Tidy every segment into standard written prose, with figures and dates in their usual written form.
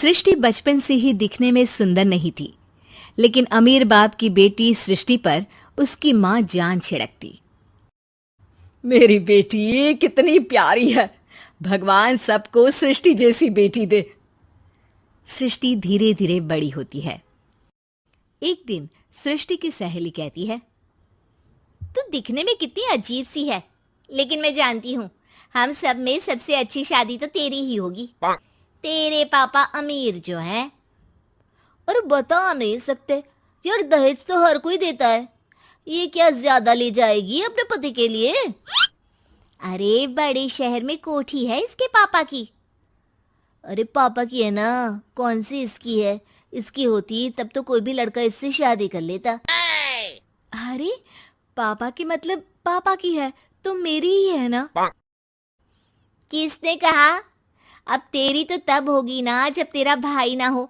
सृष्टि बचपन से ही दिखने में सुंदर नहीं थी, लेकिन अमीर बाप की बेटी सृष्टि पर उसकी माँ जान छिड़कती। मेरी बेटी कितनी प्यारी है, भगवान सबको सृष्टि जैसी बेटी दे। सृष्टि धीरे धीरे बड़ी होती है। एक दिन सृष्टि की सहेली कहती है, तू दिखने में कितनी अजीब सी है, लेकिन मैं जानती हूँ हम सब में सबसे अच्छी शादी तो तेरी ही होगी। तेरे पापा अमीर जो हैं। और बता नहीं सकते यार, दहेज तो हर कोई देता है, ये क्या ज्यादा ले जाएगी अपने पति के लिए? अरे बड़े शहर में कोठी है इसके पापा की। अरे पापा की है ना, कौन सी इसकी है? इसकी होती तब तो कोई भी लड़का इससे शादी कर लेता। अरे पापा की मतलब पापा की है तो मेरी ही है ना? किसने कहा? अब तेरी तो तब होगी ना जब तेरा भाई ना हो।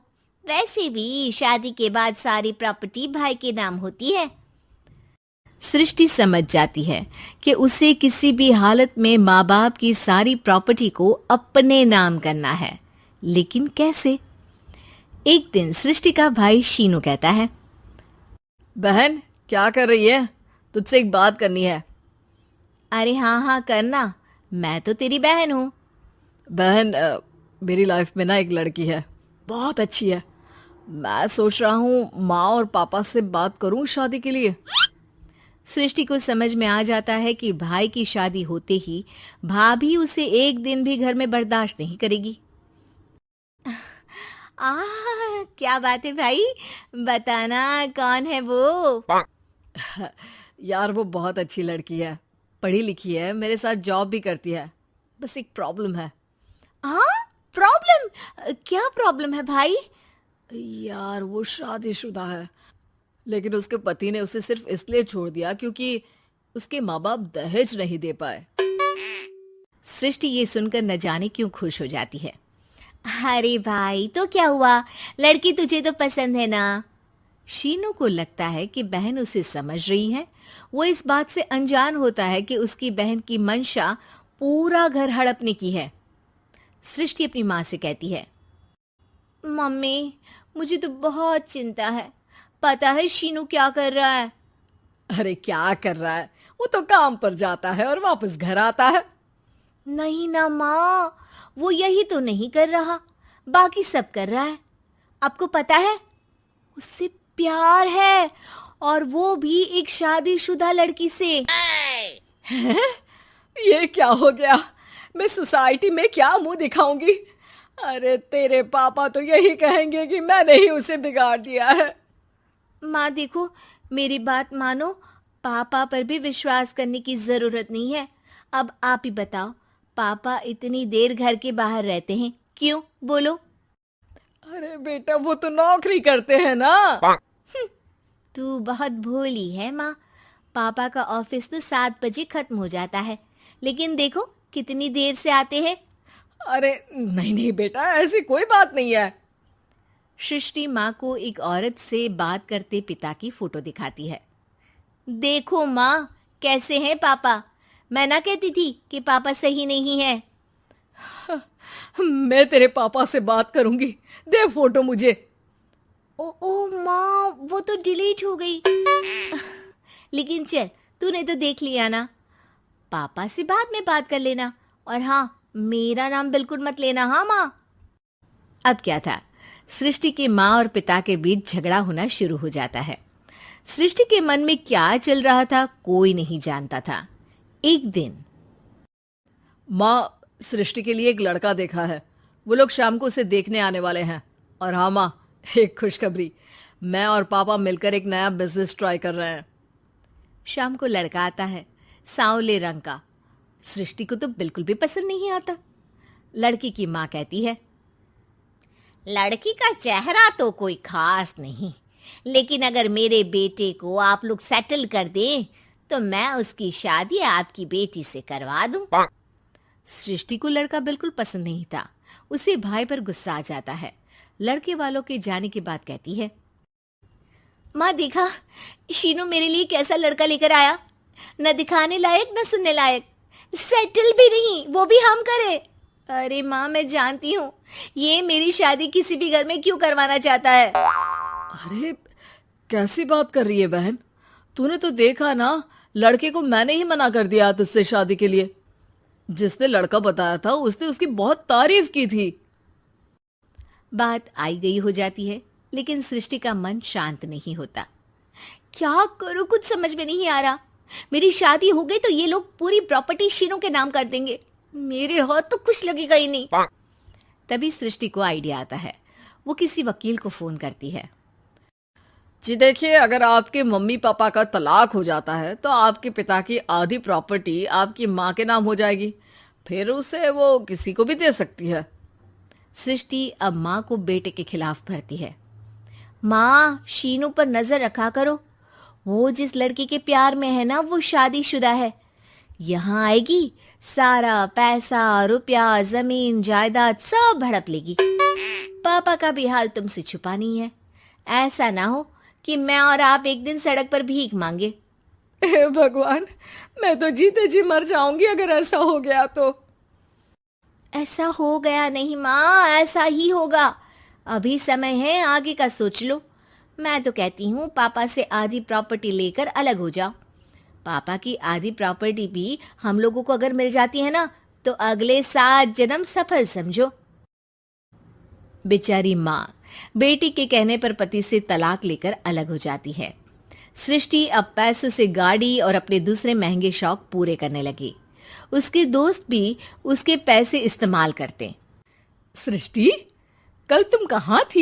वैसे भी शादी के बाद सारी प्रॉपर्टी भाई के नाम होती है। सृष्टि समझ जाती है कि उसे किसी भी हालत में माँ बाप की सारी प्रॉपर्टी को अपने नाम करना है, लेकिन कैसे? एक दिन सृष्टि का भाई शीनू कहता है, बहन क्या कर रही है? तुझसे एक बात करनी है। अरे हाँ करना, मैं तो तेरी बहन हूँ। बहन मेरी लाइफ में ना एक लड़की है, बहुत अच्छी है। मैं सोच रहा हूँ माँ और पापा से बात करूँ शादी के लिए। सृष्टि को समझ में आ जाता है कि भाई की शादी होते ही भाभी उसे एक दिन भी घर में बर्दाश्त नहीं करेगी। क्या बात है भाई, बताना कौन है वो? यार वो बहुत अच्छी लड़की है, पढ़ी लिखी है, मेरे साथ जॉब भी करती है। बस एक प्रॉब्लम है। प्रॉब्लम? क्या प्रॉब्लम है भाई? यार वो शादीशुदा है, लेकिन उसके पति ने उसे सिर्फ इसलिए छोड़ दिया क्योंकि उसके माँ बाप दहेज नहीं दे पाए। सृष्टि ये सुनकर न जाने क्यों खुश हो जाती है। अरे भाई तो क्या हुआ, लड़की तुझे तो पसंद है ना? शीनू को लगता है कि बहन उसे समझ रही है। वो इस बात से अनजान होता है कि उसकी बहन की मंशा पूरा घर हड़पने की है। सृष्टि अपनी माँ से कहती है, मम्मी मुझे तो बहुत चिंता है। पता है शीनू क्या कर रहा है? अरे क्या कर रहा है? वो तो काम पर जाता है और वापस घर आता है। नहीं ना माँ, वो यही तो नहीं कर रहा, बाकी सब कर रहा है। आपको पता है उससे प्यार है, और वो भी एक शादीशुदा लड़की से। ये क्या हो गया? मैं सोसाइटी में क्या मुंह दिखाऊंगी? अरे तेरे पापा तो यही कहेंगे कि मैंने ही उसे बिगाड़ दिया है। माँ देखो, मेरी बात मानो, पापा पर भी विश्वास करने की जरूरत नहीं है। अब आप ही बताओ, पापा इतनी देर घर के बाहर रहते हैं क्यों? बोलो। अरे बेटा वो तो नौकरी करते हैं ना। तू बहुत भोली है माँ। पापा का ऑफिस तो 7 बजे खत्म हो जाता है, लेकिन देखो कितनी देर से आते हैं। अरे नहीं बेटा, ऐसी कोई बात नहीं है। सृष्टि माँ को एक औरत से बात करते पिता की फोटो दिखाती है। देखो माँ कैसे हैं पापा। मैं ना कहती थी कि पापा सही नहीं है। मैं तेरे पापा से बात करूंगी, दे फोटो मुझे। ओ माँ, वो तो डिलीट हो गई। लेकिन चल, तूने तो देख लिया ना। पापा से बाद में बात कर लेना, और हाँ मेरा नाम बिल्कुल मत लेना। हाँ माँ। अब क्या था, सृष्टि के माँ और पिता के बीच झगड़ा होना शुरू हो जाता है। सृष्टि के मन में क्या चल रहा था कोई नहीं जानता था। एक दिन, माँ सृष्टि के लिए एक लड़का देखा है, वो लोग शाम को उसे देखने आने वाले हैं। और हाँ माँ, एक खुशखबरी, मैं और पापा मिलकर एक नया बिजनेस ट्राई कर रहे हैं। शाम को लड़का आता है, सांवले रंग का। सृष्टि को तो बिल्कुल भी पसंद नहीं आता। लड़की की माँ कहती है, लड़की का चेहरा तो कोई खास नहीं, लेकिन अगर मेरे बेटे को आप लोग सेटल कर दें तो मैं उसकी शादी आपकी बेटी से करवा दूं। सृष्टि को लड़का बिल्कुल पसंद नहीं था। उसे भाई पर गुस्सा आ जाता है। लड़के वालों के जाने के बाद कहती है, माँ देखा शीनू मेरे लिए कैसा लड़का लेकर आया, न दिखाने लायक न सुनने लायक, सेटल भी नहीं, वो भी हम करे। अरे माँ मैं जानती हूँ ये मेरी शादी किसी भी घर में क्यों करवाना चाहता है? अरे कैसी बात कर रही है बहन, तूने तो देखा ना, लड़के को मैंने ही मना कर दिया तुझसे शादी के लिए। जिसने लड़का बताया था उसने उसकी बहुत तारीफ की थी। बात आई गई हो जाती है, लेकिन सृष्टि का मन शांत नहीं होता। क्या करूं, कुछ समझ में नहीं आ रहा। मेरी शादी हो गई तो ये लोग पूरी प्रॉपर्टी शीनू के नाम कर देंगे, मेरे हाथ तो कुछ लगेगा ही नहीं। तभी सृष्टि को आइडिया आता है। वो किसी वकील को फोन करती है। जी देखिए, अगर आपके मम्मी पापा का तलाक हो जाता है तो आपके पिता की आधी प्रॉपर्टी आपकी माँ के नाम हो जाएगी, फिर उसे वो किसी को भी दे सकती है। सृष्टि अब माँ को बेटे के खिलाफ भरती है। माँ, शीनू पर नजर रखा करो, वो जिस लड़की के प्यार में है ना वो शादीशुदा है। यहाँ आएगी, सारा पैसा, रुपया, जमीन, जायदाद सब हड़प लेगी। पापा का भी हाल तुमसे छुपा नहीं है। ऐसा ना हो कि मैं और आप एक दिन सड़क पर भीख मांगे। हे भगवान, मैं तो जीते जी मर जाऊंगी अगर ऐसा हो गया तो। ऐसा हो गया नहीं माँ, ऐसा ही होगा। अभी समय है, आगे का सोच लो। मैं तो कहती हूँ पापा से आधी प्रॉपर्टी लेकर अलग हो जाओ। पापा की आधी प्रॉपर्टी भी हम लोगों को अगर मिल जाती है ना तो अगले 7 जन्म सफल समझो। बेचारी माँ बेटी के कहने पर पति से तलाक लेकर अलग हो जाती है। सृष्टि अब पैसों से गाड़ी और अपने दूसरे महंगे शौक पूरे करने लगी। उसके दोस्त भी उसके पैसे इस्तेमाल करते। सृष्टि, कल तुम कहाँ थी?